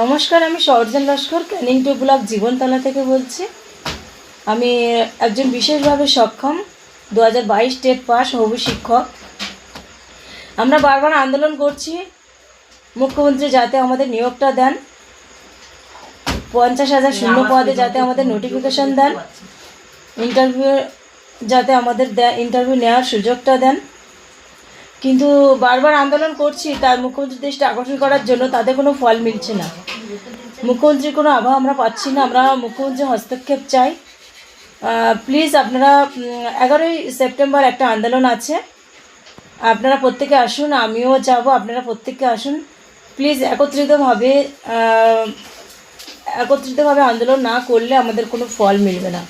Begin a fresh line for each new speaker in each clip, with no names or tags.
নমস্কার, আমি সর্জন Laskar Canning two block Jibantala থেকে বলছি। আমি একজন বিশেষভাবে সক্ষম 2022 টেট পাস হবু শিক্ষক। আমরা বারবার আন্দোলন করছি মুখ্যমন্ত্রী যাতে আমাদের নিয়োগটা দেন, 50,000 শূন্য পদে যাতে আমাদের নোটিফিকেশন দেন, ইন্টারভিউ যাতে আমাদের ইন্টারভিউ নেওয়ার সুযোগটা দেন। কিন্তু বারবার আন্দোলন করছি তার মুখ্যমন্ত্রীর দৃষ্টি আকর্ষণ করার জন্য তাদের কোনো ফল মিলছে না। মুখ্যমন্ত্রীর কোনো আবহাওয়া আমরা পাচ্ছি না। আমরা মুখ্যমন্ত্রীর হস্তক্ষেপ চাই। প্লিজ আপনারা 11ই সেপ্টেম্বর একটা আন্দোলন আছে, আপনারা প্রত্যেকে আসুন, আমিও যাব, আপনারা প্রত্যেকে আসুন প্লিজ। একত্রিতভাবে আন্দোলন না করলে আমাদের কোনো ফল মিলবে না।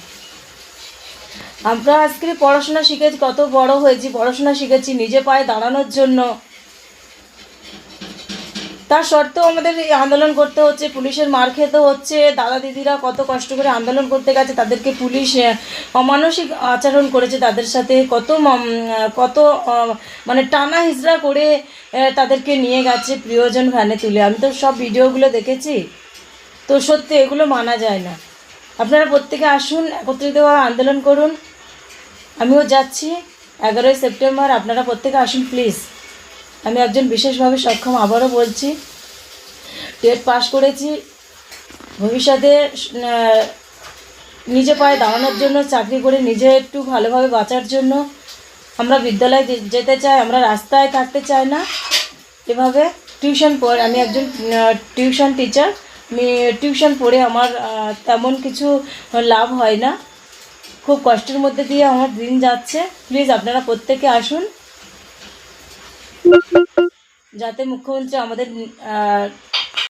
আমরা আজকে পড়াশোনা শিখেছি, কত বড় হয়েছি, পড়াশোনা শিখেছি নিজে পায়ে দাঁড়ানোর জন্য, তার সত্ত্বেও আমাদের এই আন্দোলন করতে হচ্ছে, পুলিশের মার খেতে হচ্ছে। দাদা দিদিরা কত কষ্ট করে আন্দোলন করতে গেছে, তাদেরকে পুলিশ অমানসিক আচরণ করেছে, তাদের সাথে কত মানে টানা হিজড়া করে তাদেরকে নিয়ে গেছে প্রিয়জন ভ্যানে তুলে। আমি তো সব ভিডিওগুলো দেখেছি, তো সত্যি এগুলো মানা যায় না। আপনারা প্রত্যেকে আসুন, একত্রিতভাবে আন্দোলন করুন। আমিও যাচ্ছি 11ই সেপ্টেম্বর, আপনারা প্রত্যেকে আসুন প্লিজ। আমি একজন বিশেষভাবে সক্ষম, আবারও বলছি, টেট পাস করেছি। ভবিষ্যতে নিজে পায়ে দাঁড়ানোর জন্য, চাকরি করে নিজে একটু ভালোভাবে বাঁচার জন্য আমরা বিদ্যালয়ে যেতে চাই, আমরা রাস্তায় থাকতে চাই না। এভাবে টিউশন পড়ে, আমি একজন টিউশন টিচার, আমি টিউশন পড়ে আমার তেমন কিছু লাভ হয় না, খুব কষ্টের মধ্যে দিয়ে আমার দিন যাচ্ছে। প্লিজ আপনারা প্রত্যেকে আসুন যাতে মুখ্যমন্ত্রী আমাদের